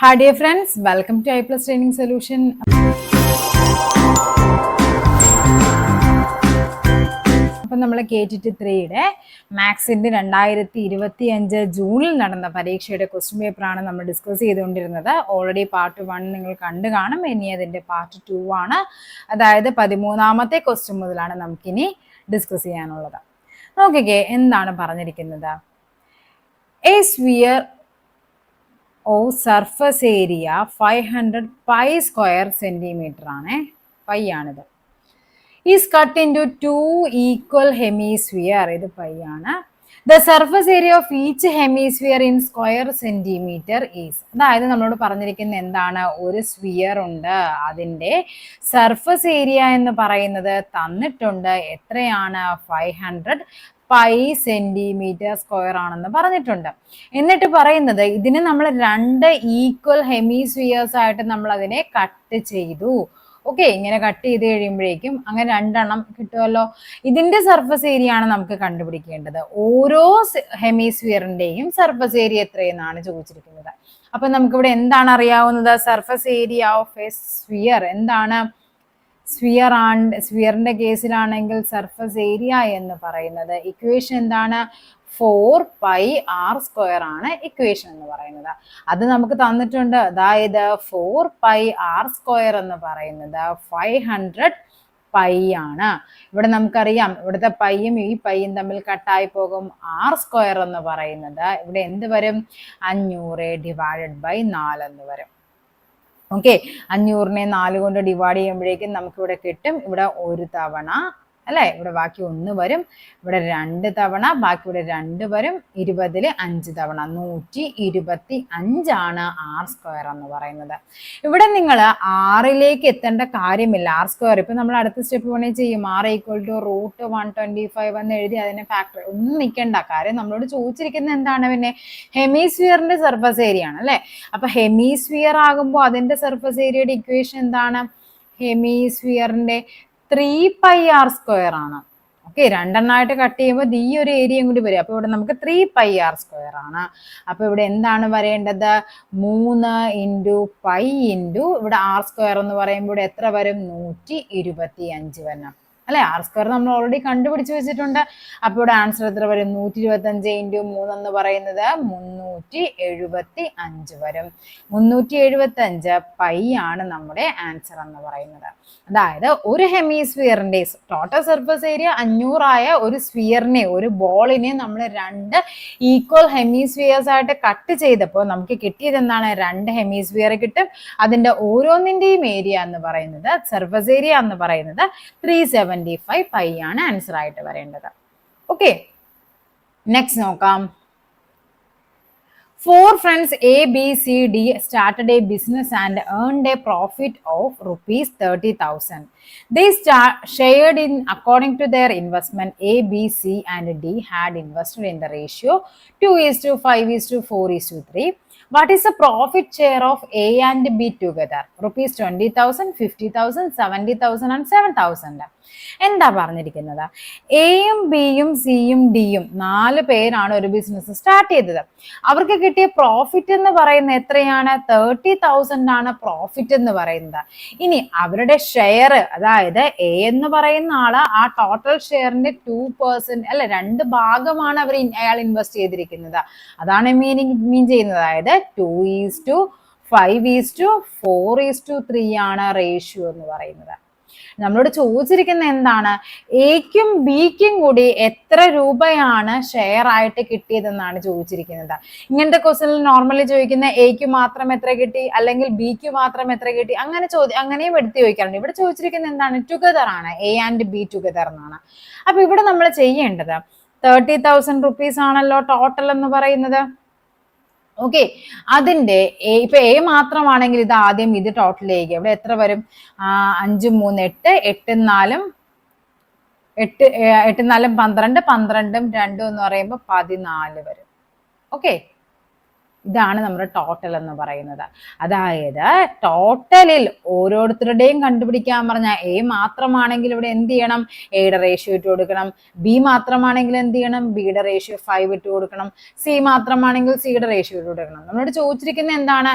Hi dear friends, welcome to I+ Training Solution. അപ്പോൾ നമ്മൾ KTT 3യുടെ മാത്സിൻ്റെ 2025 ജൂണിൽ നടന്ന പരീക്ഷയുടെ ക്വസ്റ്റ്യൻ പേപ്പറാണ് നമ്മൾ ഡിസ്കസ് ചെയ്തുകൊണ്ടിരുന്നത്. ഓൾറെഡി പാർട്ട് 1 നിങ്ങൾ കണ്ടു കാണും. ഇനി അതിൻ്റെ പാർട്ട് 2 ആണ്. അതായത് 13ാമത്തെ ക്വസ്റ്റ്യൻ മുതലാണ് നമുക്കിനി ഡിസ്കസ് ചെയ്യാനുള്ളത്. നോക്കിക്കേ, എന്താണ് പറഞ്ഞിരിക്കുന്നത്? A sphere of surface area 500 pi square centimetre ആണ്. പൈ ആണിത്. Is cut into 2 equal hemisphere. ഇത് പൈ ആണ്. The surface area of each hemisphere in square centimetre is. അതായത് നമ്മളോട് പറഞ്ഞിരിക്കുന്ന എന്താണ്? ഒരു സ്ഫിയർ ഉണ്ട്, അതിൻ്റെ സർഫസ് ഏരിയ എന്ന് പറയുന്നത് തന്നിട്ടുണ്ട്. എത്രയാണ്? 500 പൈ സെന്റിമീറ്റർ സ്ക്വയർ ആണെന്ന് പറഞ്ഞിട്ടുണ്ട്. എന്നിട്ട് പറയുന്നത് ഇതിനെ നമ്മൾ 2 ഈക്വൽ ഹെമിസ്ഫിയേഴ്സ് ആയിട്ട് നമ്മൾ അതിനെ കട്ട് ചെയ്തു. ഓക്കെ, ഇങ്ങനെ കട്ട് ചെയ്ത് കഴിയുമ്പോഴേക്കും അങ്ങനെ 2 എണ്ണം കിട്ടുമല്ലോ. ഇതിന്റെ സർഫസ് ഏരിയ ആണ് നമുക്ക് കണ്ടുപിടിക്കേണ്ടത്. ഓരോ ഹെമിസ്ഫിയറിന്റെയും സർഫസ് ഏരിയ എത്രയെന്നാണ് ചോദിച്ചിരിക്കുന്നത്. അപ്പൊ നമുക്കിവിടെ എന്താണ് അറിയാവുന്നത്? Surface area of A sphere എന്താണ്? സ്ഫിയറിന്റെ കേസിലാണെങ്കിൽ സർഫസ് ഏരിയ എന്ന് പറയുന്നത് ഇക്വേഷൻ എന്താണ്? 4 പൈ ആർ സ്ക്വയർ ആണ് ഇക്വേഷൻ എന്ന് പറയുന്നത്. അത് നമുക്ക് തന്നിട്ടുണ്ട്. അതായത് 4 പൈ ആർ സ്ക്വയർ എന്ന് പറയുന്നത് 500 പൈ ആണ്. ഇവിടെ നമുക്കറിയാം, ഇവിടുത്തെ പൈയും ഈ പൈയും തമ്മിൽ കട്ടായി പോകും. ആർ സ്ക്വയർ എന്ന് പറയുന്നത് ഇവിടെ എന്ത് വരും? 500 ഡിവൈഡഡ് ബൈ 4 എന്ന് വരും. ഓക്കെ, 500നെ 4 കൊണ്ട് ഡിവൈഡ് ചെയ്യുമ്പോഴേക്കും നമുക്കിവിടെ കിട്ടും. ഇവിടെ 1 തവണ അല്ലേ, ഇവിടെ ബാക്കി 1 വരും. ഇവിടെ 2 തവണ, ബാക്കി ഇവിടെ 2 വരും. 20ൽ 5 തവണ 125 ആണ് ആർ സ്ക്വയർ എന്ന് പറയുന്നത്. ഇവിടെ നിങ്ങൾ ആറിലേക്ക് എത്തേണ്ട കാര്യമില്ല. ആർ സ്ക്വയർ ഇപ്പം നമ്മൾ അടുത്ത സ്റ്റെപ്പ് വേണമെങ്കിൽ ചെയ്യും. ആർ ഈക്വൽ ടു √125 എന്ന് എഴുതി അതിനെ ഫാക്ടർ ഒന്നും നിൽക്കേണ്ട. കാര്യം നമ്മളോട് ചോദിച്ചിരിക്കുന്നത് എന്താണ്? പിന്നെ ഹെമിസ്ഫിയറിന്റെ സർഫസ് ഏരിയ ആണ് അല്ലേ. അപ്പൊ ഹെമിസ്ഫിയർ ആകുമ്പോൾ അതിന്റെ സർഫസ് ഏരിയയുടെ ഇക്വേഷൻ എന്താണ്? ഹെമിസ്ഫിയറിന്റെ 3 പൈ ആർ സ്ക്വയർ ആണ്. ഓക്കെ, 2 എണ്ണമായിട്ട് കട്ട് ചെയ്യുമ്പോൾ ഈ ഒരു ഏരിയയും കൂടി വരും. അപ്പൊ ഇവിടെ നമുക്ക് 3 പൈ ആർ സ്ക്വയർ ആണ്. അപ്പൊ ഇവിടെ എന്താണ് വരേണ്ടത്? 3 ഇൻറ്റു പൈ ഇൻറ്റു ഇവിടെ ആർ സ്ക്വയർ എന്ന് പറയുമ്പോൾ ഇവിടെ എത്ര വരും? 125 വരണം അല്ലെ. ആർ സ്ക്വയർ നമ്മൾ ഓൾറെഡി കണ്ടുപിടിച്ച് വെച്ചിട്ടുണ്ട്. അപ്പൊ ഇവിടെ ആൻസർ എത്ര വരും? 125 ഇൻറ്റു 3 എന്ന് പറയുന്നത് 375 വരും. 375 പൈ ആണ് നമ്മുടെ ആൻസർ എന്ന് പറയുന്നത്. അതായത് ഒരു ഹെമിസ്ഫിയറിന്റെ ടോട്ടൽ സർഫസ് ഏരിയ 500 ആയ ഒരു സ്ഫിയറിനെ, ഒരു ബോളിനെ നമ്മൾ 2 ഈക്വൽ ഹെമിസ്ഫിയേഴ്സ് ആയിട്ട് കട്ട് ചെയ്തപ്പോൾ നമുക്ക് കിട്ടിയത് എന്താണ്? 2 ഹെമിസ്ഫിയർ കിട്ടും. അതിന്റെ ഓരോന്നിന്റെയും ഏരിയ എന്ന് പറയുന്നത്, സർഫസ് ഏരിയ എന്ന് പറയുന്നത് 375 പൈ ആണ് ആൻസർ ആയിട്ട് വരേണ്ടത്. ഓക്കെ, നെക്സ്റ്റ് നോക്കാം. 4 friends A, B, C, D started a business and earned a profit of rupees 30,000. They shared in according to their investment. A, B, C and D had invested in the ratio 2:5:4:3. What is the profit share of A and B together? Rupees 20,000, 50,000, 70,000 and 7,000. എന്താ പറഞ്ഞിരിക്കുന്നത്? എയും ബിയും സിയും ഡിയും 4 പേരാണ് ഒരു business start ചെയ്തത്. അവർക്ക് കിട്ടിയ പ്രോഫിറ്റ് എന്ന് പറയുന്നത് എത്രയാണ്? 30,000 ആണ് പ്രോഫിറ്റ് എന്ന് പറയുന്നത്. ഇനി അവരുടെ ഷെയർ, അതായത് എ എന്ന് പറയുന്ന ആള് ആ ടോട്ടൽ ഷെയറിന്റെ 2% അല്ലെ 2 ഭാഗമാണ് അയാൾ ഇൻവെസ്റ്റ് ചെയ്തിരിക്കുന്നത്. അതാണ് മീൻ ചെയ്യുന്നത്. അതായത് 2:5:4:3 ആണ് റേഷ്യോ എന്ന് പറയുന്നത്. നമ്മളോട് ചോദിച്ചിരിക്കുന്ന എന്താണ്? എക്കും ബിക്കും കൂടി എത്ര രൂപയാണ് ഷെയർ ആയിട്ട് കിട്ടിയതെന്നാണ് ചോദിച്ചിരിക്കുന്നത്. ഇങ്ങനത്തെ ക്വസ്റ്റ്യനിൽ നോർമലി ചോദിക്കുന്ന എക്ക് മാത്രം എത്ര കിട്ടി, അല്ലെങ്കിൽ ബിക്ക് മാത്രം എത്ര കിട്ടി, അങ്ങനെയും എടുത്ത് ചോദിക്കാറുണ്ട്. ഇവിടെ ചോദിച്ചിരിക്കുന്നത് എന്താണ്? ടുഗദർ ആണ്. എ ആൻഡ് ബി ടുഗദർ എന്നാണ്. അപ്പൊ ഇവിടെ നമ്മൾ ചെയ്യേണ്ടത് 30,000 റുപ്പീസ് ആണല്ലോ ടോട്ടൽ എന്ന് പറയുന്നത്. ഓക്കെ, അതിന്റെ ഇപ്പൊ എ മാത്രമാണെങ്കിൽ ഇത് ആദ്യം ഇത് ടോട്ടൽ ചെയ്യുക. ഇവിടെ എത്ര വരും? 5 3 8 8 4 8 8 4 12 12 2 എന്ന് പറയുമ്പോൾ 14 വരും. ഓക്കെ, ഇതാണ് നമ്മുടെ ടോട്ടൽ എന്ന് പറയുന്നത്. അതായത് ടോട്ടലിൽ ഓരോരുത്തരുടെയും കണ്ടുപിടിക്കാൻ പറഞ്ഞാൽ എ മാത്രമാണെങ്കിൽ ഇവിടെ എന്ത് ചെയ്യണം, എയുടെ റേഷ്യോ ഇട്ട് കൊടുക്കണം. ബി മാത്രമാണെങ്കിൽ എന്ത് ചെയ്യണം, ബിയുടെ റേഷ്യോ 5 ഇട്ട് കൊടുക്കണം. സി മാത്രമാണെങ്കിൽ സിയുടെ റേഷ്യോ ഇട്ട് കൊടുക്കണം. നമ്മളോട് ചോദിച്ചിരിക്കുന്നത് എന്താണ്,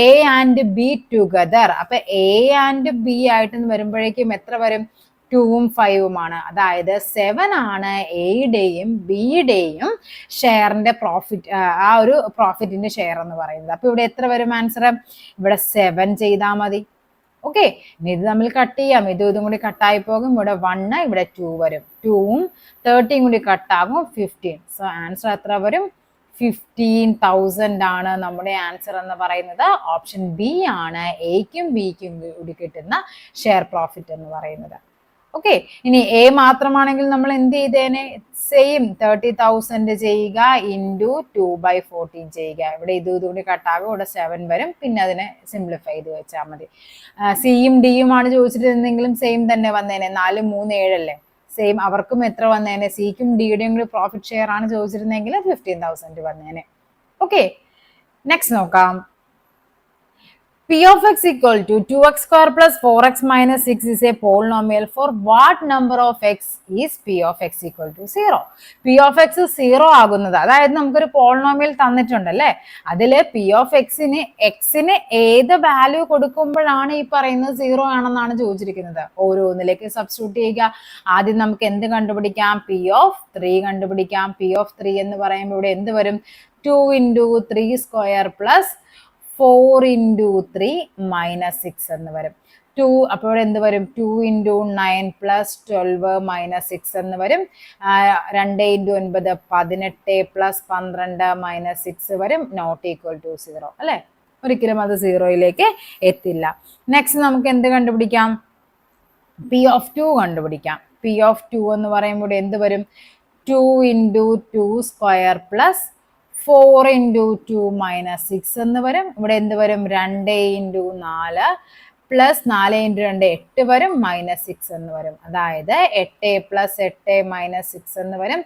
എ ആൻഡ് ബി ടുഗദർ. അപ്പൊ എ ആൻഡ് ബി ആയിട്ട് വരുമ്പോഴേക്കും എത്ര വരും, 2ഉം 5ഉമാണ്. അതായത് 7 ആണ് എയുടെയും ബിയുടെയും ഷെയറിന്റെ പ്രോഫിറ്റ്, ആ ഒരു പ്രോഫിറ്റിന്റെ ഷെയർ എന്ന് പറയുന്നത്. അപ്പൊ ഇവിടെ എത്ര വരും ആൻസർ, ഇവിടെ 7 ചെയ്താൽ മതി. ഓക്കെ, ഇനി ഇത് തമ്മിൽ കട്ട് ചെയ്യാം. ഇതും കൂടി കട്ടായി പോകും. ഇവിടെ 1, ഇവിടെ 2 വരും. 2ഉം 30 കൂടി കട്ടാകും, 15. സോ ആൻസർ എത്ര വരും, 15,000 ആണ് നമ്മുടെ ആൻസർ എന്ന് പറയുന്നത്. ഓപ്ഷൻ ബി ആണ് എക്കും ബിക്കും കൂടി കിട്ടുന്ന ഷെയർ പ്രോഫിറ്റ് എന്ന് പറയുന്നത്. ഓക്കെ, ഇനി എ മാത്രമാണെങ്കിൽ നമ്മൾ എന്ത് ചെയ്തേനെ, സെയിം 30,000 ചെയ്യുക ഇൻറ്റു 2/14 ചെയ്യുക. ഇവിടെ ഇതുകൂടി കട്ടാകും, ഇവിടെ 7 വരും. പിന്നെ അതിനെ സിംപ്ലിഫൈ ചെയ്ത് വെച്ചാൽ മതി. സിയും ഡിയും ആണ് ചോദിച്ചിരുന്നെങ്കിലും സെയിം തന്നെ വന്നേനെ, 4, 3, 7 അല്ലേ, സെയിം. അവർക്കും എത്ര വന്നേനെ, സിക്കും ഡിയുടെയും കൂടി പ്രോഫിറ്റ് ഷെയർ ആണ് ചോദിച്ചിരുന്നെങ്കിൽ 15,000 വന്നേനെ. ഓക്കെ, നെക്സ്റ്റ് നോക്കാം. P of x equal to 2x square plus 4x minus 6 is a polynomial. For what number of x is P of x equal to 0? P of x 0 ആകുന്നത്, അതായത് നമുക്കൊരു polynomial തന്നിട്ടുണ്ടല്ലേ, അതില് P of എക്സിന് ഏത് value കൊടുക്കുമ്പോഴാണ് ഈ പറയുന്നത് 0 ആണെന്നാണ് ചോദിച്ചിരിക്കുന്നത്. ഓരോന്നിലേക്ക് സബ്സ്റ്റിറ്റ്യൂട്ട് ചെയ്യുക. ആദ്യം നമുക്ക് എന്ത് കണ്ടുപിടിക്കാം, P of 3 കണ്ടുപിടിക്കാം. P of 3 എന്ന് പറയുമ്പോൾ ഇവിടെ എന്ത് വരും, 2 into 3 square plus 4 into 3 minus 6 എന്ന് വരും. 2 അപ്പോൾ ഇവിടെ എന്ത് വരും, 2 into 9 plus 12 minus 6 എന്ന് വരും. 2 into 9 18 plus 12 minus 6 വരും. നോട്ട് ഈക്വൽ ടു 0 അല്ലെ, ഒരിക്കലും അത് 0യിലേക്ക് എത്തില്ല. നെക്സ്റ്റ് നമുക്ക് എന്ത് കണ്ടുപിടിക്കാം, P of 2 കണ്ടുപിടിക്കാം. P of 2 എന്ന് പറയുമ്പോൾ എന്ത് വരും, 2 into 2 square plus 4 into 2 minus 6 എന്ന് വരും. ഇവിടെ എന്ത് വരും, 2 into 4 plus 4 into 2 8 വരും, minus 6 എന്ന് വരും. അതായത് 8 plus 8 minus 6 എന്ന് വരും.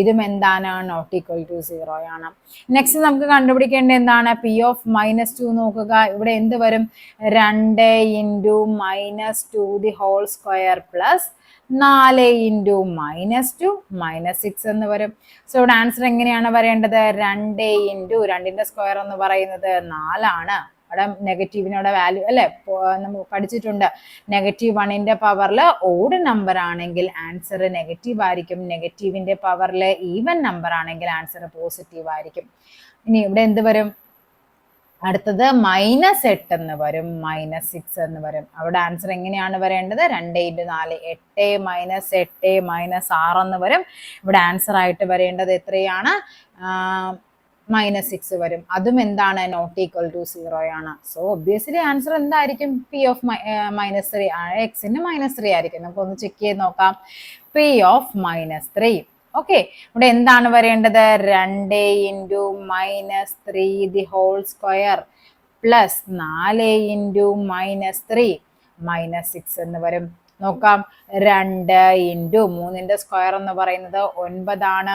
ഇതും എന്താണ്, നോട്ട് ഈക്വൽ ടു 0 ആണ്. നെക്സ്റ്റ് നമുക്ക് കണ്ടുപിടിക്കേണ്ടത് എന്താണ്, P of -2 നോക്കുക. ഇവിടെ എന്ത് വരും, 2 into -2 the whole square plus 4 into -2 minus 6 എന്ന് വരും. സോ ഇവിടെ ആൻസർ എങ്ങനെയാണ് വരേണ്ടത്, 2 into 2ന്റെ സ്ക്വയർ എന്ന് പറയുന്നത് 4 ആണ്. അവിടെ നെഗറ്റീവിനോടെ വാല്യൂ അല്ലെ, നമ്മൾ പഠിച്ചിട്ടുണ്ട്. -1ന്റെ പവറിൽ ഓഡ് നമ്പർ ആണെങ്കിൽ ആൻസർ നെഗറ്റീവ് ആയിരിക്കും. നെഗറ്റീവിന്റെ പവറിൽ ഈവൻ നമ്പർ ആണെങ്കിൽ ആൻസർ പോസിറ്റീവ് ആയിരിക്കും. ഇനി ഇവിടെ എന്ത് വരും, അടുത്തത് -8 എന്ന് വരും, -6 എന്ന് വരും. അവിടെ ആൻസർ എങ്ങനെയാണ് വരേണ്ടത്, 2 into 4 8 - 8 - 6 എന്ന് വരും. ഇവിടെ ആൻസർ ആയിട്ട് വരേണ്ടത് എത്രയാണ്, -6 വരും. അതും എന്താണ്, നോട്ട് ഈക്വൽ ടു 0 ആണ്. സോ ഒബ്വിയസ്ലി ആൻസർ എന്തായിരിക്കും, P of -3 എക്സിന് -3 ആയിരിക്കും. നമുക്ക് ഒന്ന് ചെക്ക് ചെയ്ത് നോക്കാം. P of -3. ഓക്കെ, ഇവിടെ എന്താണ് വരേണ്ടത്, 2 into -3 the whole square plus 4 into -3 -6 എന്ന് വരും. നോക്കാം, 2 into 3ന്റെ സ്ക്വയർ എന്ന് പറയുന്നത് 9 ആണ്,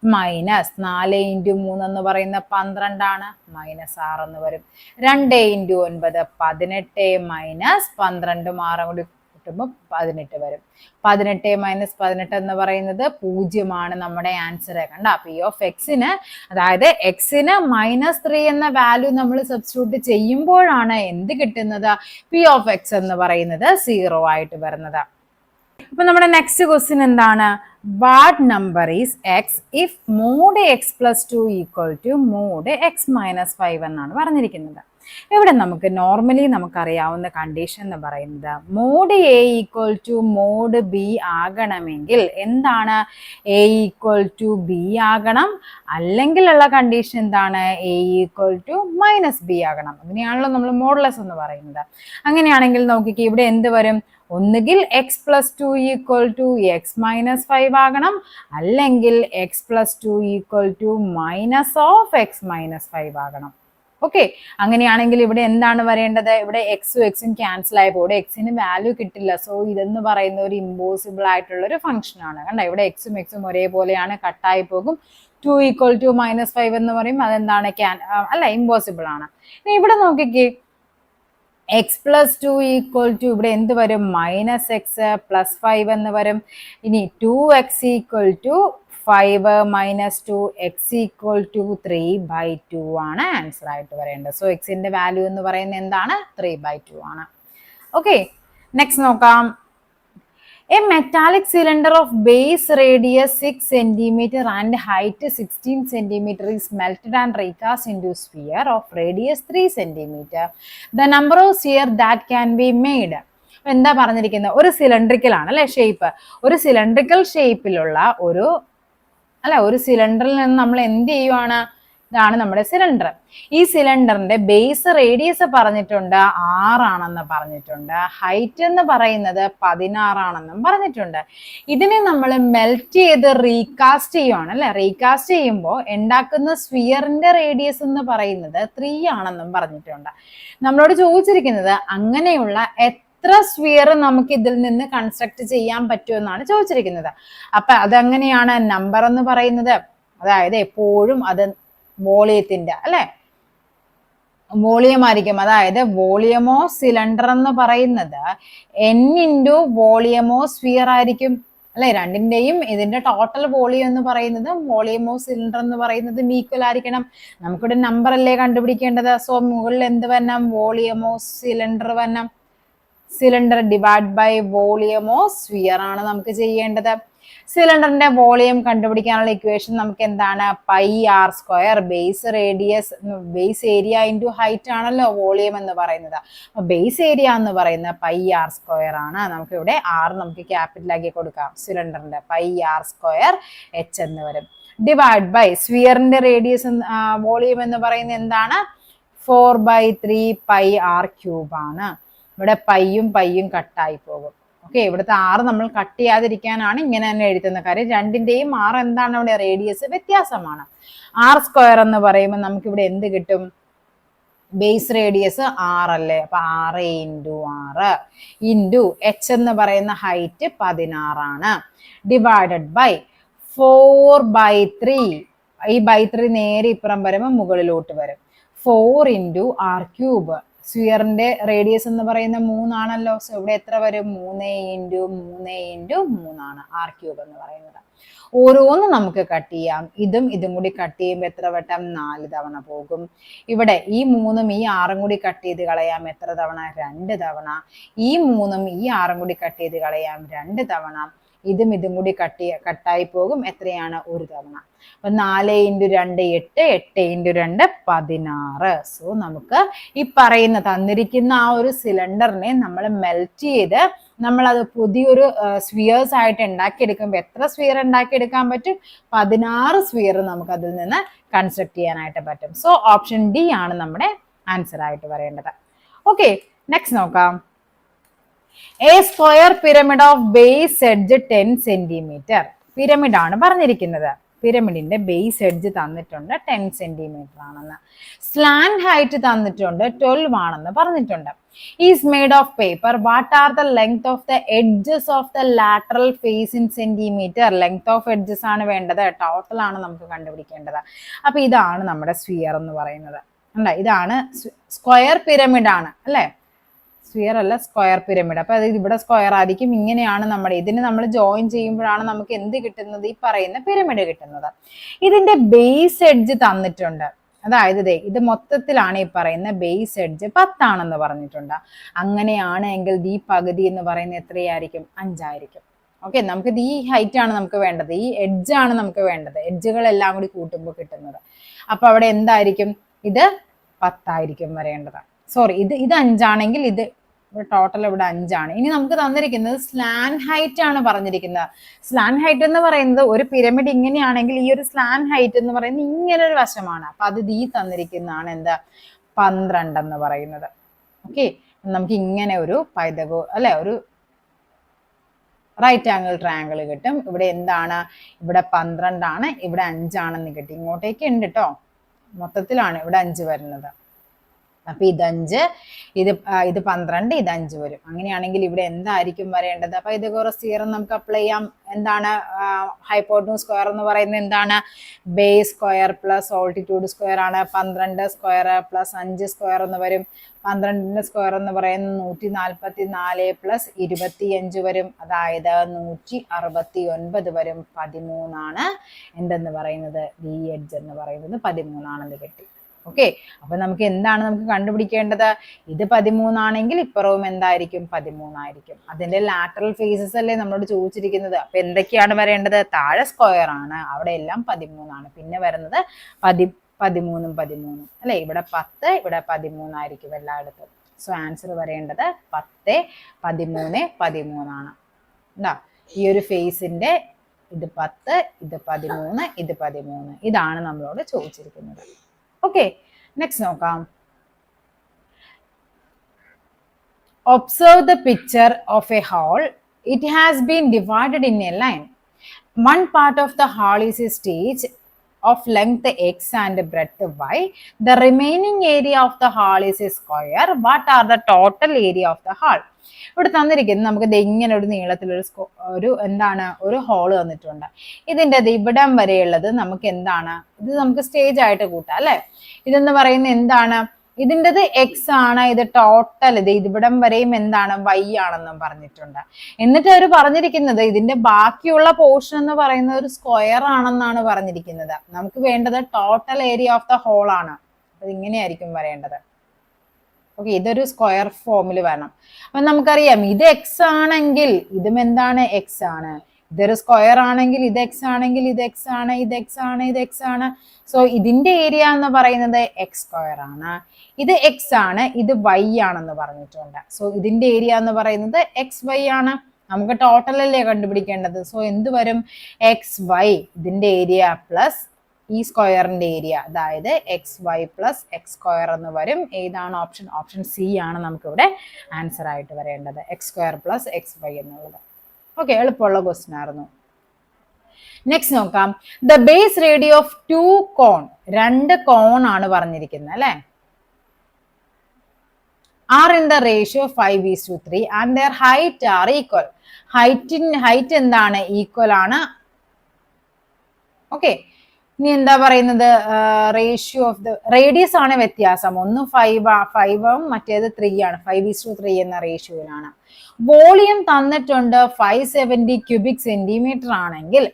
മൈനസ് 4 into 3 എന്ന് പറയുന്നത് 12 ആണ്, -6 എന്ന് വരും. 2 into 9 18 മൈനസ് 12 6 കൂടി കൂട്ടുമ്പോൾ 18 വരും. 18 - 18 എന്ന് പറയുന്നത് 0 ആണ് നമ്മുടെ ആൻസർ. കണ്ട, P of എക്സിന്, അതായത് എക്സിന് -3 എന്ന വാല്യൂ നമ്മൾ സബ്സ്റ്റിറ്റ്യൂട്ട് ചെയ്യുമ്പോഴാണ് എന്ത് കിട്ടുന്നത്, P of x എന്ന് പറയുന്നത് 0 ആയിട്ട് വരുന്നത്. അപ്പൊ നമ്മുടെ നെക്സ്റ്റ് ക്വസ്റ്റ്യൻ എന്താണ്, what number is X if mod x plus 2 equal to mod x - 5 എന്നാണ് പറഞ്ഞിരിക്കുന്നത്. ഇവിടെ നമുക്ക് നോർമലി നമുക്കറിയാവുന്ന കണ്ടീഷൻ എന്ന് പറയുന്നത് mod A equal to mod B ആകണമെങ്കിൽ എന്താണ്, എ ഈക്വൽ ടു ബി ആകണം, അല്ലെങ്കിൽ ഉള്ള കണ്ടീഷൻ എന്താണ്, എ ഈക്വൽ ടു -b ആകണം. അങ്ങനെയാണല്ലോ നമ്മൾ മോഡുലസ് എന്ന് പറയുന്നത്. അങ്ങനെയാണെങ്കിൽ നോക്കിക്കേ, ഇവിടെ എന്ത് വരും, ഒന്നുകിൽ x plus 2 equal to x - 5 ആകണം, അല്ലെങ്കിൽ x plus 2 equal to -x - 5 ആകണം. ഓക്കെ, അങ്ങനെയാണെങ്കിൽ ഇവിടെ എന്താണ് വരേണ്ടത്, ഇവിടെ എക്സും എക്സും ക്യാൻസൽ ആയപ്പോൾ ഇവിടെ എക്സിന് വാല്യൂ കിട്ടില്ല. സോ ഇതെന്ന് പറയുന്ന ഒരു ഇമ്പോസിബിൾ ആയിട്ടുള്ള ഒരു ഫംഗ്ഷൻ ആണ്. കണ്ട, ഇവിടെ എക്സും എക്സും ഒരേപോലെയാണ്, കട്ടായി പോകും. 2 ഈക്വൽ ടു -5 എന്ന് പറയും, അതെന്താണ് അല്ല, ഇമ്പോസിബിൾ ആണ്. ഇനി ഇവിടെ നോക്കിക്കേ, എക്സ് പ്ലസ് 2 ഈക്വൽ ടു ഇവിടെ എന്ത് വരും, -x പ്ലസ് 5 എന്ന് വരും. ഇനി 2x equal to 5 minus 2 X equal to 3/2 ആണ് ആൻസർ ആയിട്ട് വരേണ്ടത്. സോ എക്സിന്റെ വാല്യൂ എന്ന് പറയുന്നത് എന്താണ്, 3/2 ആണ്. ഓക്കെ, നെക്സ്റ്റ് നോക്കാം. A metallic cylinder of base radius 6 cm and height 16 cm is melted and recast into a sphere of radius 3 cm. The number of spheres that can be made. എന്താ പറഞ്ഞിരിക്കുന്നത്, ഒരു cylindrical ആണ് അല്ലെ shape. ഒരു cylindrical ഷേപ്പിലുള്ള ഒരു സിലിണ്ടറിൽ നിന്ന് നമ്മൾ എന്ത് ചെയ്യുവാണ്, ഇതാണ് നമ്മുടെ സിലിണ്ടർ. ഈ സിലിണ്ടറിന്റെ ബേസ് റേഡിയസ് പറഞ്ഞിട്ടുണ്ട് 6 ആണെന്ന് പറഞ്ഞിട്ടുണ്ട്. ഹൈറ്റ് എന്ന് പറയുന്നത് 16 ആണെന്നും പറഞ്ഞിട്ടുണ്ട്. ഇതിനെ നമ്മൾ മെൽറ്റ് ചെയ്ത് റീകാസ്റ്റ് ചെയ്യുവാണ് അല്ലെ. റീകാസ്റ്റ് ചെയ്യുമ്പോൾ ഉണ്ടാക്കുന്ന സ്ഫിയറിന്റെ റേഡിയസ് എന്ന് പറയുന്നത് 3 ആണെന്നും പറഞ്ഞിട്ടുണ്ട്. നമ്മളോട് ചോദിച്ചിരിക്കുന്നത് അങ്ങനെയുള്ള എത്ര സ്ഫിയർ നമുക്ക് ഇതിൽ നിന്ന് കൺസ്ട്രക്ട് ചെയ്യാൻ പറ്റുമെന്നാണ് ചോദിച്ചിരിക്കുന്നത്. അപ്പൊ അതെങ്ങനെയാണ് നമ്പർ എന്ന് പറയുന്നത്, അതായത് എപ്പോഴും അത് വോളിയത്തിന്റെ അല്ലെ വോളിയം ആയിരിക്കും. അതായത് വോളിയമോ സിലിണ്ടർ എന്ന് പറയുന്നത് n ഇൻറ്റു വോളിയമോ സ്ഫിയർ ആയിരിക്കും അല്ലെ. രണ്ടിന്റെയും ഇതിന്റെ ടോട്ടൽ വോളിയം എന്ന് പറയുന്നത് വോളിയമോ സിലിണ്ടർ എന്ന് പറയുന്നത് ഈക്വൽ ആയിരിക്കണം. നമുക്കിവിടെ നമ്പർ അല്ലേ കണ്ടുപിടിക്കേണ്ടത്. സോ മുകളിൽ എന്ത് വരണം, വോളിയമോ സിലിണ്ടർ വരണം. സിലിണ്ടർ ഡിവൈഡ് ബൈ വോളിയമോ സ്ഫിയർ ആണ് നമുക്ക് ചെയ്യേണ്ടത്. സിലിണ്ടറിന്റെ വോളിയം കണ്ടുപിടിക്കാനുള്ള ഇക്വേഷൻ നമുക്ക് എന്താണ്, πr², base area into height ആണല്ലോ വോളിയം എന്ന് പറയുന്നത്. അപ്പൊ ബേസ് ഏരിയ എന്ന് പറയുന്നത് πr² ആണ്. നമുക്ക് ഇവിടെ r നമുക്ക് ക്യാപിറ്റൽ ആക്കി കൊടുക്കാം. സിലിണ്ടറിന്റെ πr² h എന്ന് വരും. ഡിവൈഡ് ബൈ സ്ഫിയറിന്റെ റേഡിയസ് വോളിയം എന്ന് പറയുന്നത് എന്താണ്, 4/3 πr³ ആണ്. ഇവിടെ പയ്യും കട്ടായി പോകും. ഓക്കെ, ഇവിടുത്തെ 6 നമ്മൾ കട്ട് ചെയ്യാതിരിക്കാനാണ് ഇങ്ങനെ തന്നെ എഴുതുന്ന കാര്യം. രണ്ടിന്റെയും 6 എന്താണ് ഇവിടെ റേഡിയസ് വ്യത്യാസമാണ്. r² എന്ന് പറയുമ്പോൾ നമുക്ക് ഇവിടെ എന്ത് കിട്ടും, ബേസ് റേഡിയസ് 6 അല്ലേ. അപ്പൊ 6 ഇൻറ്റു 6 ഇൻറ്റു h എന്ന് പറയുന്ന ഹൈറ്റ് 16 ആണ്. Divided by 4/3. ഈ /3 നേരെ ഇപ്പുറം വരുമ്പോൾ മുകളിലോട്ട് വരും. 4 ഇൻറ്റു r³. സ്ഫിയറിന്റെ റേഡിയസ് എന്ന് പറയുന്ന 3 ആണല്ലോ. സോ ഇവിടെ എത്ര വരും, 3 ഇൻറ്റു 3 ഇൻറ്റു 3 ആണ് r³ എന്ന് പറയുന്നത്. ഓരോന്നും നമുക്ക് കട്ട് ചെയ്യാം. ഇതും കൂടി കട്ട് ചെയ്യുമ്പോൾ എത്ര വട്ടം, 4 തവണ പോകും. ഇവിടെ ഈ 3ഉം ഈ 6ഉം കൂടി കട്ട് ചെയ്ത് കളയാം. എത്ര തവണ, 2 തവണ. ഈ 3ഉം ഈ 6ഉം കൂടി കട്ട് ചെയ്ത് കളയാം 2 തവണ. ഇതും കൂടി കട്ടായി പോകും. എത്രയാണ്, 1 തവണ. അപ്പൊ 4 ഇൻറ്റു 2 8, 8 ഇൻറ്റു 2 16. സോ നമുക്ക് ഈ പറയുന്ന തന്നിരിക്കുന്ന ആ ഒരു സിലിണ്ടറിനെ നമ്മൾ മെൽറ്റ് ചെയ്ത് നമ്മളത് പുതിയൊരു സ്ഫിയേഴ്സ് ആയിട്ട് ഉണ്ടാക്കിയെടുക്കുമ്പോൾ എത്ര സ്ഫിയർ ഉണ്ടാക്കിയെടുക്കാൻ പറ്റും, 16 സ്ഫിയർ നമുക്ക് അതിൽ നിന്ന് കൺസ്ട്രക്ട് ചെയ്യാനായിട്ട് പറ്റും. സോ ഓപ്ഷൻ ഡി ആണ് നമ്മുടെ ആൻസർ ആയിട്ട് വരേണ്ടത്. ഓക്കെ, നെക്സ്റ്റ് നോക്കാം. A square pyramid of base edge 10 centimetre. Pyramid ആണ് പറഞ്ഞിരിക്കുന്നത്. പിരമിഡിന്റെ ബേസ് എഡ്ജ് തന്നിട്ടുണ്ട് 10 സെന്റിമീറ്റർ ആണെന്ന്. സ്ലാൻഡ് ഹൈറ്റ് തന്നിട്ടുണ്ട് 12 ആണെന്ന് പറഞ്ഞിട്ടുണ്ട്. Is made of paper. What are the length of the edges of the lateral face in centimetre. Length of edges ആണ് വേണ്ടത്, total ആണ് നമുക്ക് കണ്ടുപിടിക്കേണ്ടത്. അപ്പൊ ഇതാണ് നമ്മുടെ സ്ഫിയർ എന്ന് പറയുന്നത്. അല്ല, ഇതാണ് സ്ക്വയർ പിരമിഡ് ആണ് അല്ലെ, സ്ഫിയർ അല്ല സ്ക്വയർ പിരമിഡ്. അപ്പൊ അത് ഇവിടെ സ്ക്വയർ ആയിരിക്കും. ഇങ്ങനെയാണ് നമ്മുടെ ഇതിന് നമ്മൾ ജോയിൻ ചെയ്യുമ്പോഴാണ് നമുക്ക് എന്ത് കിട്ടുന്നത്, ഈ പറയുന്ന പിരമിഡ് കിട്ടുന്നത്. ഇതിന്റെ ബേസ് എഡ്ജ് തന്നിട്ടുണ്ട്. അതായത് ഇത് മൊത്തത്തിലാണ് ഈ പറയുന്ന ബേസ് എഡ്ജ് 10 ആണെന്ന് പറഞ്ഞിട്ടുണ്ട്. അങ്ങനെയാണ് എങ്കിൽ ഈ പകുതി എന്ന് പറയുന്നത് എത്രയായിരിക്കും, 5 ആയിരിക്കും. ഓക്കെ, നമുക്ക് ഈ ഹൈറ്റ് ആണ് നമുക്ക് വേണ്ടത്, ഈ എഡ്ജ് ആണ് നമുക്ക് വേണ്ടത്. എഡ്ജുകളെല്ലാം കൂടി കൂട്ടുമ്പോൾ കിട്ടുന്നത്. അപ്പൊ അവിടെ എന്തായിരിക്കും, ഇത് 10 ആയിരിക്കും വരേണ്ടത്. സോറി, ഇത് 5 ആണെങ്കിൽ ഇത് ടോട്ടൽ ഇവിടെ 5 ആണ്. ഇനി നമുക്ക് തന്നിരിക്കുന്നത് സ്ലാൻ ഹൈറ്റ് ആണ് പറഞ്ഞിരിക്കുന്നത്. സ്ലാൻ ഹൈറ്റ് എന്ന് പറയുന്നത് ഒരു പിരമിഡ് ഇങ്ങനെയാണെങ്കിൽ ഈ ഒരു സ്ലാൻ ഹൈറ്റ് എന്ന് പറയുന്നത് ഇങ്ങനെ ഒരു വശമാണ്. അപ്പൊ അത് ഈ തന്നിരിക്കുന്നതാണ് എന്താ, 12 എന്ന് പറയുന്നത്. ഓക്കെ, നമുക്ക് ഇങ്ങനെ ഒരു ഒരു റൈറ്റ് ആംഗിൾ ട്രയാങ്കിൾ കിട്ടും. ഇവിടെ എന്താണ്, ഇവിടെ 12 ആണ്, ഇവിടെ 5 ആണെന്ന് കിട്ടി. ഇങ്ങോട്ടേക്ക് ഉണ്ട് കേട്ടോ, മൊത്തത്തിലാണ് ഇവിടെ 5 വരുന്നത്. അപ്പൊ ഇത് 5, ഇത് 12, ഇത് 5 വരും. അങ്ങനെയാണെങ്കിൽ ഇവിടെ എന്തായിരിക്കും വരേണ്ടത്? അപ്പൊ പൈതഗോറസ് തിയറം നമുക്ക് അപ്ലൈ ചെയ്യാം. എന്താണ് ഹൈപ്പോട്ടന്യൂസ് സ്ക്വയർ എന്ന് പറയുന്നത്? എന്താണ്? Base square plus altitude square ആണ്. 12 സ്ക്വയർ പ്ലസ് 5 സ്ക്വയർ എന്ന് വരും. 12ന്റെ സ്ക്വയർ എന്ന് പറയുന്നത് 144 പ്ലസ് 25 വരും. അതായത് 169 വരും. 13 ആണ് എന്തെന്ന് പറയുന്നത്? ദി എഡ്ജ് എന്ന് പറയുന്നത് 13 ആണെന്ന് കിട്ടി. ഓക്കെ, അപ്പൊ നമുക്ക് എന്താണ് നമുക്ക് കണ്ടുപിടിക്കേണ്ടത്? ഇത് 13 ആണെങ്കിൽ ഇപ്പുറവും എന്തായിരിക്കും? 13 ആയിരിക്കും. അതിന്റെ ലാറ്ററൽ ഫേസസ് അല്ലേ നമ്മളോട് ചോദിച്ചിരിക്കുന്നത്. അപ്പൊ എന്തൊക്കെയാണ് വരേണ്ടത്? താഴെ സ്ക്വയർ ആണ്, അവിടെ എല്ലാം 13 ആണ്. പിന്നെ വരുന്നത് 13 13 അല്ലെ? ഇവിടെ 10, ഇവിടെ 13 ആയിരിക്കും എല്ലായിടത്തും. സോ ആൻസർ വരേണ്ടത് 10 13 13 ആണ്. എന്താ ഈ ഒരു ഫേസിന്റെ ഇത് 10, ഇത് 13, ഇത് 13. ഇതാണ് നമ്മളോട് ചോദിച്ചിരിക്കുന്നത്. ഓക്കെ, നെക്സ്റ്റ് നോക്കാം. Observe the picture of a hall. It has been divided in a line. One part of the hall is a stage of length x and breadth y. The remaining area of the hall is a square. What are the total area of the hall? ഇവിടെ തന്നിരിക്കുന്നത് നമുക്ക് ഇങ്ങനെ ഒരു നീളത്തിലൊരു എന്താണ് ഒരു hall തന്നിട്ടുണ്ട്. ഇതിൻ്റെ ഇവിടം വരെയുള്ളത് നമുക്ക് എന്താണ്? ഇത് നമുക്ക് സ്റ്റേജ് ആയിട്ട് കൂട്ടാം അല്ലെ? ഇതെന്ന് പറയുന്നത് എന്താണ്? ഇതിൻ്റെത് എക്സ് ആണ്. ഇത് ടോട്ടൽ ഇത് ഇവിടം വരെയും എന്താണ്? വൈ ആണെന്നും പറഞ്ഞിട്ടുണ്ട്. എന്നിട്ട് അവർ പറഞ്ഞിരിക്കുന്നത് ഇതിന്റെ ബാക്കിയുള്ള പോർഷൻ എന്ന് പറയുന്നത് ഒരു സ്ക്വയർ ആണെന്നാണ് പറഞ്ഞിരിക്കുന്നത്. നമുക്ക് വേണ്ടത് total area of the whole ആണ്. അത് ഇങ്ങനെയായിരിക്കും വരേണ്ടത്. ഓക്കെ, ഇതൊരു സ്ക്വയർ ഫോമിൽ വേണം. അപ്പൊ നമുക്കറിയാം ഇത് എക്സ് ആണെങ്കിൽ ഇതും എന്താണ്? എക്സ് ആണ്. ഇതൊരു സ്ക്വയർ ആണെങ്കിൽ ഇത് എക്സ് ആണെങ്കിൽ ഇത് എക്സ് ആണ്, ഇത് എക്സ് ആണ്, ഇത് എക്സ് ആണ്. സോ ഇതിന്റെ ഏരിയ എന്ന് പറയുന്നത് എക്സ് സ്ക്വയർ ആണ്. ഇത് എക്സ് ആണ്, ഇത് വൈ ആണെന്ന് പറഞ്ഞിട്ടുണ്ട്. സോ ഇതിന്റെ ഏരിയ എന്ന് പറയുന്നത് എക്സ് വൈ ആണ്. നമുക്ക് ടോട്ടൽ അല്ലേ കണ്ടുപിടിക്കേണ്ടത്. സോ എന്ത് വരും? എക്സ് വൈ ഇതിന്റെ ഏരിയ പ്ലസ് ഈ സ്ക്വയറിന്റെ ഏരിയ, അതായത് X Y plus X square എന്ന് വരും. ഏതാണ് ഓപ്ഷൻ? ഓപ്ഷൻ സി ആണ് നമുക്കിവിടെ ആൻസർ ആയിട്ട് വരേണ്ടത്. X square plus X Y എന്നുള്ളത്. ഓക്കെ, എളുപ്പമുള്ള ക്വസ്റ്റ്യൻ ആയിരുന്നു. നെക്സ്റ്റ് നോക്കാം. The base radii of 2 cone, 2 cone ആണ് പറഞ്ഞിരിക്കുന്നത് അല്ലെ? Are in the ratio 5:3 and their height are equal. Height എന്താണ്? ഈക്വൽ ആണ്. ഓക്കെ, ഇനി എന്താ പറയുന്നത്? റേഷ്യോ ഓഫ് ദ റേഡിയസ് ആണ് വ്യത്യാസം. ഒന്ന് 5 മറ്റേത് 3 ആണ്. 5:3 എന്ന റേഷ്യോയിലാണ്. വോളിയം തന്നിട്ടുണ്ട് 570 ക്യൂബിക് സെന്റിമീറ്റർ ആണെങ്കിൽ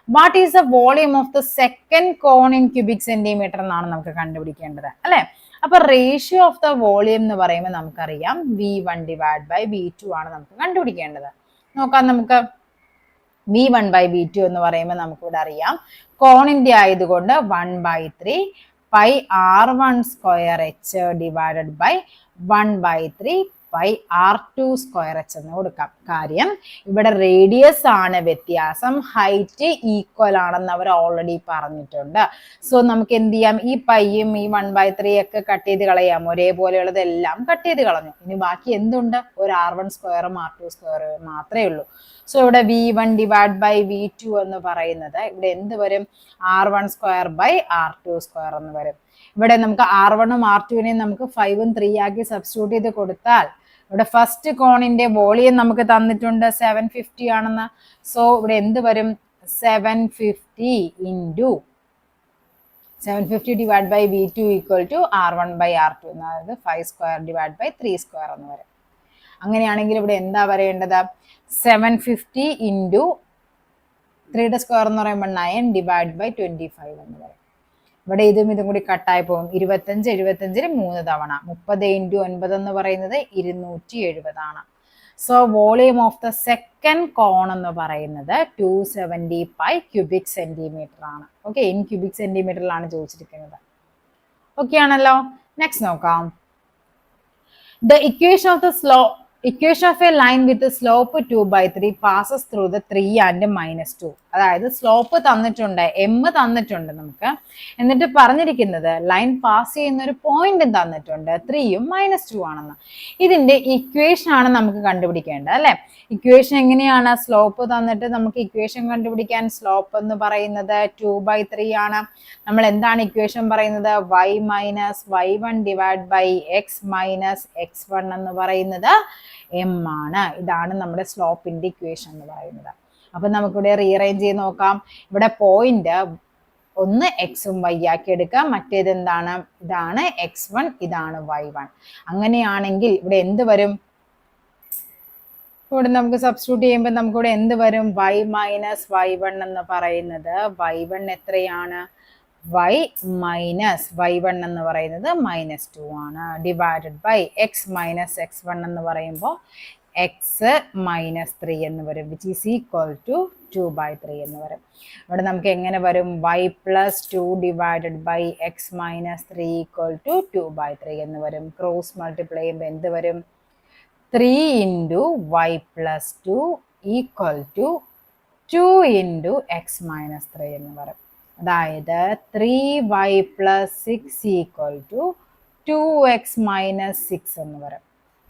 what is the volume of the second cone in cubic centimetre എന്നാണ് നമുക്ക് കണ്ടുപിടിക്കേണ്ടത് അല്ലെ? അപ്പൊ റേഷ്യോ ഓഫ് ദ വോളിയം എന്ന് പറയുമ്പോൾ നമുക്കറിയാം V1 ഡിവൈഡ് ബൈ V2 ആണ് നമുക്ക് കണ്ടുപിടിക്കേണ്ടത്. നോക്കാം നമുക്ക്. V1 ബൈ V2 എന്ന് പറയുമ്പോൾ നമുക്കിവിടെ അറിയാം കോണിന്റെ ആയതുകൊണ്ട് 1/3 pi R1 square H divided by 1/3 pi R2 square H എന്ന് കൊടുക്കാം. കാര്യം ഇവിടെ റേഡിയസ് ആണ് വ്യത്യാസം, ഹൈറ്റ് ഈക്വൽ ആണെന്ന് അവർ ഓൾറെഡി പറഞ്ഞിട്ടുണ്ട്. സോ നമുക്ക് എന്ത് ചെയ്യാം? ഈ പൈയും ഈ 1/3 ഒക്കെ കട്ട് ചെയ്ത് കളയാം. ഒരേപോലെയുള്ളതെല്ലാം കട്ട് ചെയ്ത് കളഞ്ഞു. ഇനി ബാക്കി എന്തുണ്ട്? ഒരു R1 സ്ക്വയറും R2 സ്ക്വയറും മാത്രമേ ഉള്ളൂ. സോ ഇവിടെ V1 ഡിവൈഡ് ബൈ V2 എന്ന് പറയുന്നത് ഇവിടെ എന്ത് വരും? R1 square by R2 square എന്ന് വരും. ഇവിടെ നമുക്ക് R1ഉം R2വിനെയും നമുക്ക് 5ഉം 3 ആക്കി സബ്സ്റ്റിറ്റ്യൂട്ട് ചെയ്ത് കൊടുത്താൽ ഇവിടെ ഫസ്റ്റ് കോണിന്റെ വോളിയം നമുക്ക് തന്നിട്ടുണ്ട് 750 ആണെന്ന്. സോ ഇവിടെ എന്ത് വരും? 750 into 750 divide by V2 equal to R1 by R2, അതായത് 5 സ്ക്വയർ ഡിവൈഡ് ബൈ 3 സ്ക്വയർ എന്ന് വരും. അങ്ങനെയാണെങ്കിൽ ഇവിടെ എന്താ വരേണ്ടത്? 750 ഇൻറ്റു 3യുടെ സ്ക്വയർ എന്ന് പറയുമ്പോൾ 9 ഡിവൈഡ് ബൈ 25 എന്ന് പറയും. ഇവിടെ ഇതും കൂടി കട്ടായി പോകും. 25 75 3 തവണ 30 ഇൻറ്റു 9 എന്ന് പറയുന്നത് 270 ആണ്. So volume of the second cone എന്ന് പറയുന്നത് 275 ക്യൂബിക് സെന്റിമീറ്റർ ആണ്. ഓക്കെ, ഇൻ ക്യൂബിക് സെന്റിമീറ്ററിലാണ് ചോദിച്ചിരിക്കുന്നത്. ഓക്കെ ആണല്ലോ. നെക്സ്റ്റ് നോക്കാം. The equation of a line with slope 2/3 passes through the 3 and -2. അതായത് സ്ലോപ്പ് തന്നിട്ടുണ്ട്, എം തന്നിട്ടുണ്ട് നമുക്ക്. എന്നിട്ട് പറഞ്ഞിരിക്കുന്നത് ലൈൻ പാസ് ചെയ്യുന്ന ഒരു പോയിന്റ് തന്നിട്ടുണ്ട്, 3ഉം -2 ആണെന്ന്. ഇതിന്റെ ഇക്വേഷൻ ആണ് നമുക്ക് കണ്ടുപിടിക്കേണ്ടത് അല്ലെ. ഇക്വേഷൻ എങ്ങനെയാണ്? സ്ലോപ്പ് തന്നിട്ട് നമുക്ക് ഇക്വേഷൻ കണ്ടുപിടിക്കാൻ സ്ലോപ്പ് എന്ന് പറയുന്നത് 2/3 ആണ്. നമ്മൾ എന്താണ് ഇക്വേഷൻ പറയുന്നത്? y minus y1 divide by X minus x1 എന്ന് പറയുന്നത് m ആണ്. ഇതാണ് നമ്മുടെ സ്ലോപ്പിന്റെ ഇക്വേഷൻ എന്ന് പറയുന്നത്. അപ്പൊ നമുക്കിവിടെ റീഅറേഞ്ച് ചെയ്ത് നോക്കാം. ഇവിടെ പോയിന്റ് ഒന്ന് എക്സും വൈ ആക്കി എടുക്കാം, മറ്റേത് എന്താണ്? ഇതാണ് x1, ഇതാണ് y1. അങ്ങനെയാണെങ്കിൽ ഇവിടെ എന്ത് വരും? ഇവിടെ നമുക്ക് സബ്സ്റ്റിറ്റ്യൂട്ട് ചെയ്യുമ്പോൾ നമുക്കിവിടെ എന്ത് വരും? y മൈനസ് y1 എന്ന് പറയുന്നത് y1 എത്രയാണ്? y മൈനസ് y1 എന്ന് പറയുന്നത് -2 ആണ്, divided by X minus x1 എന്ന് പറയുമ്പോൾ എക്സ് -3 എന്ന് വരും, വിച്ച് ഈസ് ഈക്വൽ ടു 2/3 എന്ന് വരും. ഇവിടെ നമുക്ക് എങ്ങനെ വരും? y plus 2 divided by X -3 equal to 2/3 എന്ന് വരും. ക്രോസ് മൾട്ടിപ്ലൈ ചെയ്യുമ്പോൾ എന്ത് വരും? 3 into y plus 2 equal to 2 into X -3 എന്ന് വരും. അതായത് 3y plus 6 equal to 2x -6 എന്ന് വരും.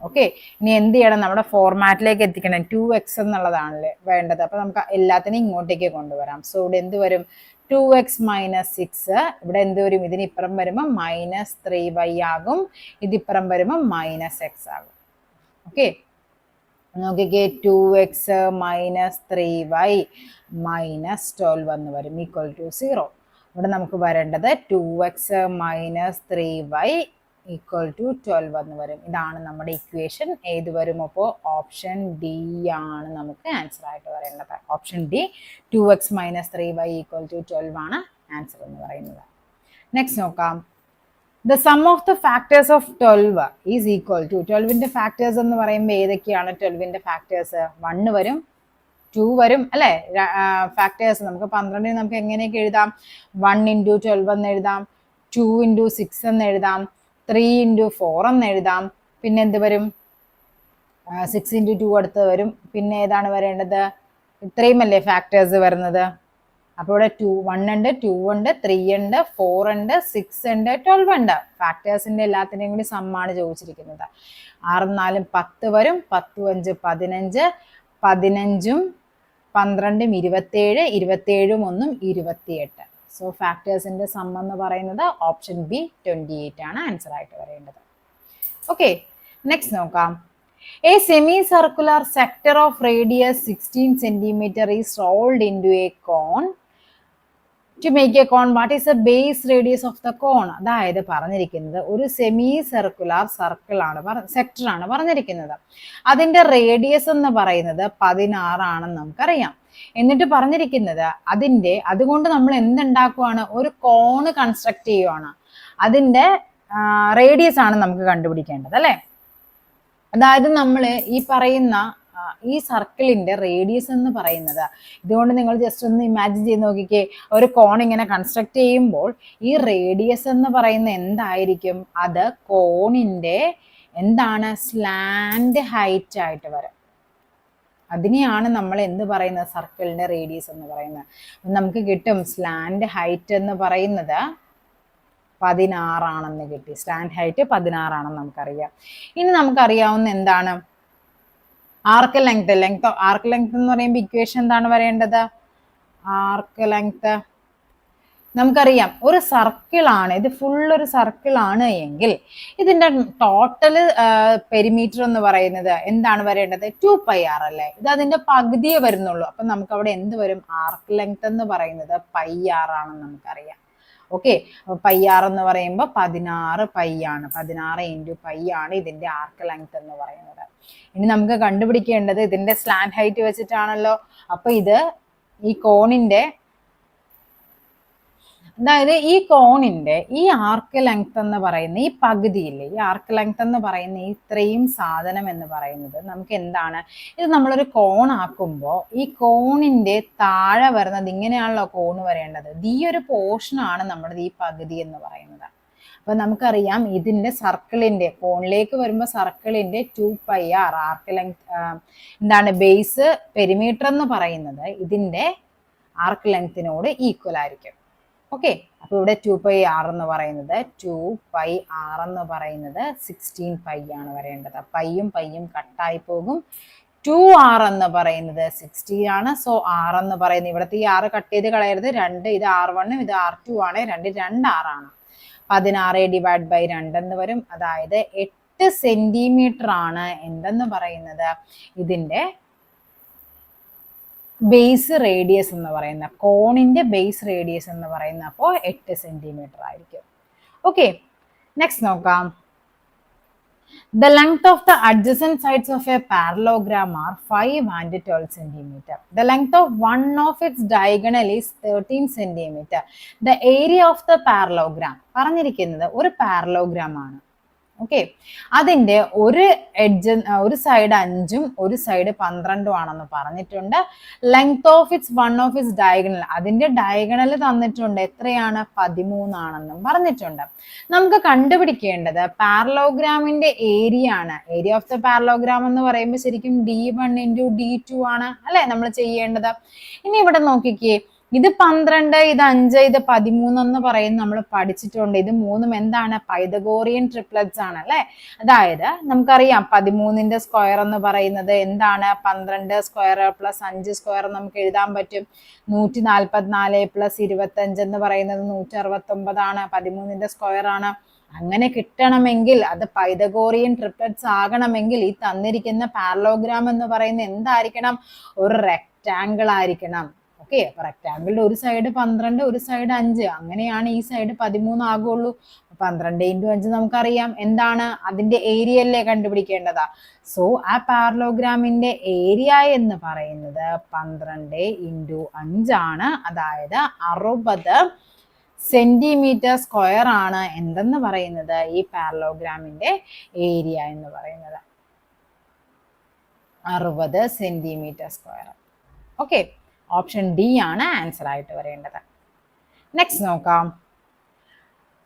ഓക്കെ, ഇനി എന്ത് ചെയ്യണം? നമ്മുടെ ഫോർമാറ്റിലേക്ക് എത്തിക്കണം. 2x എന്നുള്ളതാണല്ലേ വേണ്ടത്. അപ്പൊ നമുക്ക് എല്ലാത്തിനും ഇങ്ങോട്ടേക്ക് കൊണ്ടുവരാം. സോ ഇവിടെ എന്ത് വരും? 2x -6. ഇവിടെ എന്ത് വരും? ഇതിനിപ്പുറം വരുമ്പോൾ -3y ആകും, ഇതിപ്പുറം വരുമ്പോൾ -x ആകും. ഓക്കെ, നോക്കിക്കേ, 2x -3y -12 എന്ന് വരും, ഈക്വൽ ടു 0. ഇവിടെ നമുക്ക് വരേണ്ടത് 2x -3y ഈക്വൽ ടു 12 എന്ന് വരും. ഇതാണ് നമ്മുടെ ഇക്വേഷൻ. ഏത് വരും? അപ്പോൾ ഓപ്ഷൻ ഡി ആണ് നമുക്ക് ആൻസർ ആയിട്ട് വരേണ്ടത്. Option D, 2x -3y equal to 12 ആണ് ആൻസർ എന്ന് പറയുന്നത്. നെക്സ്റ്റ് നോക്കാം. The sum of the factors of 12 is equal to 12ന്റെ factors എന്ന് പറയുമ്പോൾ ഏതൊക്കെയാണ് 12ന്റെ ഫാക്ടേഴ്സ്? 1 വരും, 2 വരും അല്ലെ. ഫാക്ടേഴ്സ് നമുക്ക് 12 നമുക്ക് എങ്ങനെയൊക്കെ എഴുതാം? 1 ഇൻറ്റു 12 എന്ന് എഴുതാം, 2 ഇൻറ്റു 6 എന്ന് എഴുതാം, 3 ഇൻറ്റു 4 എന്ന് എഴുതാം. പിന്നെ എന്ത് വരും? 6 ഇൻറ്റു 2 അടുത്ത് വരും. പിന്നെ ഏതാണ് വരേണ്ടത്? ഇത്രയും അല്ലേ ഫാക്ടേഴ്സ് വരുന്നത്. അപ്പോൾ ഇവിടെ 1 ഉണ്ട്, 2 ഉണ്ട്, 3 ഉണ്ട്, 4 ഉണ്ട്, 6 ഉണ്ട്, 12 ഉണ്ട്. ഫാക്ടേഴ്സിന്റെ എല്ലാത്തിൻ്റെയും കൂടി സമ്മാണ് ചോദിച്ചിരിക്കുന്നത്. 6 4 10 വരും, 10 5 15, 15ഉം 12ഉം 27, 27ഉം 1ഉം 28. സോ ഫാക്ടേഴ്സിന്റെ സം എന്ന് പറയുന്നത് ഓപ്ഷൻ ബി 28 ആണ് ആൻസർ ആയിട്ട് വരേണ്ടത്. ഓക്കെ, നെക്സ്റ്റ് നോക്കാം. A semicircular sector of radius 16 centimeter is rolled into a cone. To make a cone, what is the base radius of the cone? അതായത് പറഞ്ഞിരിക്കുന്നത് ഒരു സെമി സർക്കുലർ സർക്കിൾ ആണ്, sector ആണ് പറഞ്ഞിരിക്കുന്നത്. അതിന്റെ റേഡിയസ് എന്ന് പറയുന്നത് 16 ആണെന്ന് നമുക്കറിയാം. എന്നിട്ട് പറഞ്ഞിരിക്കുന്നത് അതുകൊണ്ട് നമ്മൾ എന്തുണ്ടാക്കുവാണ്? ഒരു കോണ് കൺസ്ട്രക്ട് ചെയ്യുവാണ്. അതിന്റെ റേഡിയസ് ആണ് നമുക്ക് കണ്ടുപിടിക്കേണ്ടത് അല്ലെ. അതായത് നമ്മൾ ഈ പറയുന്ന ഈ സർക്കിളിന്റെ റേഡിയസ് എന്ന് പറയുന്നത്, ഇതുകൊണ്ട് നിങ്ങൾ ജസ്റ്റ് ഒന്ന് ഇമാജിൻ ചെയ്ത് നോക്കിക്കേ, ഒരു കോൺ ഇങ്ങനെ കൺസ്ട്രക്ട് ചെയ്യുമ്പോൾ ഈ റേഡിയസ് എന്ന് പറയുന്ന എന്തായിരിക്കും? അത് കോണിന്റെ എന്താണ്? സ്ലാൻഡ് ഹൈറ്റ് ആയിട്ട് വരും. അതിനെയാണ് നമ്മൾ എന്ത് പറയുന്നത്? സർക്കിളിന്റെ റേഡിയസ് എന്ന് പറയുന്നത്. നമുക്ക് കിട്ടും സ്ലാൻഡ് ഹൈറ്റ് എന്ന് പറയുന്നത് 16 ആണെന്ന് കിട്ടി. സ്ലാൻഡ് ഹൈറ്റ് 16 ആണെന്ന് നമുക്കറിയാം. ഇനി നമുക്കറിയാവുന്ന എന്താണ്? Arc length. ആർക്ക് ലെങ്ത് എന്ന് പറയുമ്പോൾ ഇക്വേഷൻ എന്താണ് വരേണ്ടത്? ആർക്ക് ലെങ്ത് നമുക്കറിയാം ഒരു സർക്കിൾ ആണ്, ഇത് ഫുൾ ഒരു സർക്കിൾ ആണ് എങ്കിൽ ഇതിന്റെ ടോട്ടൽ പെരിമീറ്റർ എന്ന് പറയുന്നത് എന്താണ് വരേണ്ടത്? 2πr അല്ലേ. ഇത് അതിന്റെ പകുതിയെ വരുന്നുള്ളൂ. അപ്പൊ നമുക്ക് അവിടെ എന്ത് വരും? ആർക്ക് ലെങ്ത് എന്ന് പറയുന്നത് πr ആണെന്ന് നമുക്കറിയാം. ഓക്കെ, അപ്പൊ πr എന്ന് പറയുമ്പോൾ 16 π ആണ്. 16 ഇൻറ്റു π ആണ് ഇതിന്റെ ആർക്ക് ലെങ്ത് എന്ന് പറയുന്നത്. ഇനി നമുക്ക് കണ്ടുപിടിക്കേണ്ടത് ഇതിന്റെ സ്ലാൻഡ് ഹൈറ്റ് വെച്ചിട്ടാണല്ലോ. അപ്പൊ ഇത് ഈ കോണിന്റെ, അതായത് ഈ കോണിന്റെ ഈ ആർക്ക് ലെങ്ത് എന്ന് പറയുന്ന ഈ പകുതിയില്ലേ, ഈ ആർക്ക് ലെങ്ത് എന്ന് പറയുന്ന ഇത്രയും സാധനം എന്ന് പറയുന്നത് നമുക്ക് എന്താണ്? ഇത് നമ്മളൊരു കോൺ ആക്കുമ്പോൾ ഈ കോണിന്റെ താഴെ വരുന്നത് ഇങ്ങനെയാണല്ലോ കോണ് വരേണ്ടത്. ഈ ഒരു പോർഷനാണ് നമ്മുടെ ഈ പകുതി എന്ന് പറയുന്നത്. അപ്പൊ നമുക്കറിയാം ഇതിന്റെ സർക്കിളിന്റെ, കോണിലേക്ക് വരുമ്പോൾ സർക്കിളിന്റെ 2πr ആർക്ക് ലെങ്ത് എന്താണ്? ബേസ് പെരിമീറ്റർ എന്ന് പറയുന്നത് ഇതിന്റെ ആർക്ക് ലെങ്തിനോട് ഈക്വൽ ആയിരിക്കും. ഓക്കെ, അപ്പോൾ ഇവിടെ 2πr എന്ന് പറയുന്നത് 2πr എന്ന് പറയുന്നത് 16π ആണ് വരേണ്ടത്. പൈയും പൈയും കട്ടായി പോകും. 2r എന്ന് പറയുന്നത് 60 ആണ്. സോ r എന്ന് പറയുന്നത് ഇവിടുത്തെ ഈ r കട്ട് ചെയ്ത് കളയരുത്. 2 ഇത് r1 ഇത് r2 ആണ്. 2 2r ആണ്. 16 ഡിവൈഡ് ബൈ 2 എന്ന് വരും. അതായത് 8 സെന്റിമീറ്റർ ആണ് എന്തെന്ന് പറയുന്നത് ഇതിന്റെ ബേസ് റേഡിയസ് എന്ന് പറയുന്ന കോണിന്റെ ബേസ് റേഡിയസ് എന്ന് പറയുന്ന അപ്പോൾ 8 സെന്റിമീറ്റർ ആയിരിക്കും. ഓക്കെ, നെക്സ്റ്റ് നോക്കാം. The length of the adjacent sides of a parallelogram are 5 and 12 centimeter. The length of one of its diagonal is 13 centimeter. The area of the parallelogram പറഞ്ഞിരിക്കുന്നത് ഒരു parallelogram ആണ്. Okay, അതിന്റെ ഒരു edge ഒരു side 5ഉം ഒരു side 12ഉം ആണെന്ന് പറഞ്ഞിട്ടുണ്ട്. Length of its one of its diagonal, അതിന്റെ ഡയഗണൽ തന്നിട്ടുണ്ട് എത്രയാണ് 13 ആണെന്നും പറഞ്ഞിട്ടുണ്ട്. നമുക്ക് കണ്ടുപിടിക്കേണ്ടത് പാരലോഗ്രാമിന്റെ ഏരിയ ആണ്. ഏരിയ ഓഫ് ദ പാരലോഗ്രാം എന്ന് പറയുമ്പോൾ ശരിക്കും D1 × D2 ആണ് അല്ലെ നമ്മൾ ചെയ്യേണ്ടത്. ഇനി ഇവിടെ നോക്കിക്കേ, ഇത് 12, ഇത് 5, ഇത് 13 എന്ന് പറയുന്നത് നമ്മൾ പഠിച്ചിട്ടുണ്ട്. ഇത് മൂന്നും എന്താണ്? പൈതഗോറിയൻ ട്രിപ്ലറ്റ്സ് ആണ് അല്ലെ. അതായത് നമുക്കറിയാം 13ന്റെ സ്ക്വയർ എന്ന് പറയുന്നത് എന്താണ്? 12 സ്ക്വയർ പ്ലസ് 5 സ്ക്വയർ നമുക്ക് എഴുതാൻ പറ്റും. 144 പ്ലസ് 25 എന്ന് പറയുന്നത് 169 ആണ്. 13ന്റെ സ്ക്വയർ ആണ്. അങ്ങനെ കിട്ടണമെങ്കിൽ, അത് പൈതഗോറിയൻ ട്രിപ്ലറ്റ്സ് ആകണമെങ്കിൽ ഈ തന്നിരിക്കുന്ന പാരലോഗ്രാം എന്ന് പറയുന്നത് എന്തായിരിക്കണം? ഒരു റെക്റ്റാങ്കിൾ ആയിരിക്കണം. ഓക്കെ, അപ്പൊ റെക്റ്റാങ്കിളിന്റെ ഒരു സൈഡ് 12, ഒരു സൈഡ് 5, അങ്ങനെയാണ് ഈ സൈഡ് 13 ആകുള്ളൂ. 12 × 5 നമുക്കറിയാം എന്താണ്? അതിന്റെ ഏരിയ അല്ലേ കണ്ടുപിടിക്കേണ്ടതാ. സോ ആ പാരലോഗ്രാമിന്റെ ഏരിയ എന്ന് പറയുന്നത് 12 × 5 ആണ്. അതായത് 60 സെന്റിമീറ്റർ സ്ക്വയർ ആണ് എന്തെന്ന് പറയുന്നത് ഈ പാരലോഗ്രാമിന്റെ ഏരിയ എന്ന് പറയുന്നത്. 60 centimetre square. Okay, option D ആണ് ആൻസർ ആയിട്ട് വരേണ്ടത്. നെക്സ്റ്റ് നോക്കാം.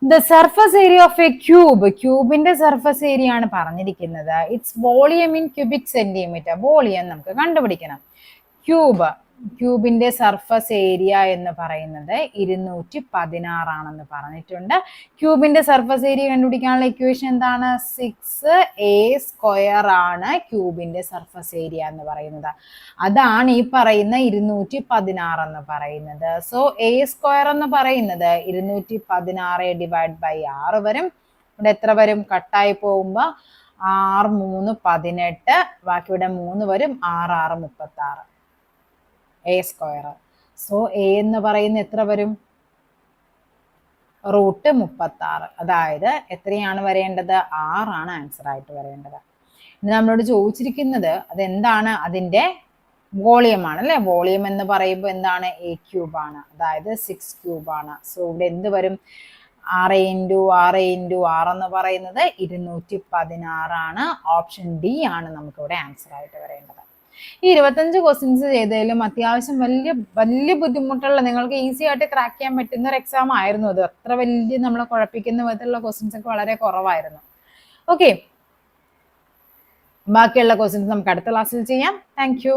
The surface area of a cube, ക്യൂബിന്റെ സർഫസ് ഏരിയ ആണ് പറഞ്ഞിരിക്കുന്നത്. Its volume in cubic centimetre. Volume നമുക്ക് കണ്ടുപിടിക്കണം. ക്യൂബിന്റെ സർഫസ് ഏരിയ എന്ന് പറയുന്നത് 216 ആണെന്ന് പറഞ്ഞിട്ടുണ്ട്. ക്യൂബിന്റെ സർഫസ് ഏരിയ കണ്ടുപിടിക്കാനുള്ള ഇക്വേഷൻ എന്താണ്? 6a² ആണ് ക്യൂബിന്റെ സർഫസ് ഏരിയ എന്ന് പറയുന്നത്. അതാണ് ഈ പറയുന്ന 216 എന്ന് പറയുന്നത്. സോ a² എന്ന് പറയുന്നത് 216 ഡിവൈഡ് ബൈ 6 വരും. ഇവിടെ എത്ര വരും? കട്ടായി പോകുമ്പോ 6 3 18, ബാക്കി ഇവിടെ 3 വരും. 6 6 36 a². സോ a എന്ന് പറയുന്ന എത്ര വരും? √36. അതായത് എത്രയാണ് വരേണ്ടത്? 6 ആണ് ആൻസർ ആയിട്ട് വരേണ്ടത്. ഇനി നമ്മളോട് ചോദിച്ചിരിക്കുന്നത് അതെന്താണ്? അതിന്റെ വോളിയം ആണ് അല്ലെ. വോളിയം എന്ന് പറയുമ്പോൾ എന്താണ്? a³ ആണ്. അതായത് 6³ ആണ്. സോ ഇവിടെ എന്ത് വരും? 6 × 6 × 6 എന്ന് പറയുന്നത് 216 ആണ്. ഓപ്ഷൻ ഡി ആണ് നമുക്കിവിടെ ആൻസർ ആയിട്ട് വരേണ്ടത്. ഈ 25 ക്വസ്റ്റ്യൻസ് ചെയ്തതിലും അത്യാവശ്യം വലിയ ബുദ്ധിമുട്ടുള്ള, നിങ്ങൾക്ക് ഈസി ആയിട്ട് ക്രാക്ക് ചെയ്യാൻ പറ്റുന്ന ഒരു എക്സാം ആയിരുന്നു അത്. അത്ര വലിയ നമ്മളെ കുഴപ്പിക്കുന്ന വിധത്തിലുള്ള ക്വസ്റ്റ്യൻസ് ഒക്കെ വളരെ കുറവായിരുന്നു. ഓക്കെ, ബാക്കിയുള്ള ക്വസ്റ്റ്യൻസ് നമുക്ക് അടുത്ത ക്ലാസ്സിൽ ചെയ്യാം. Thank you.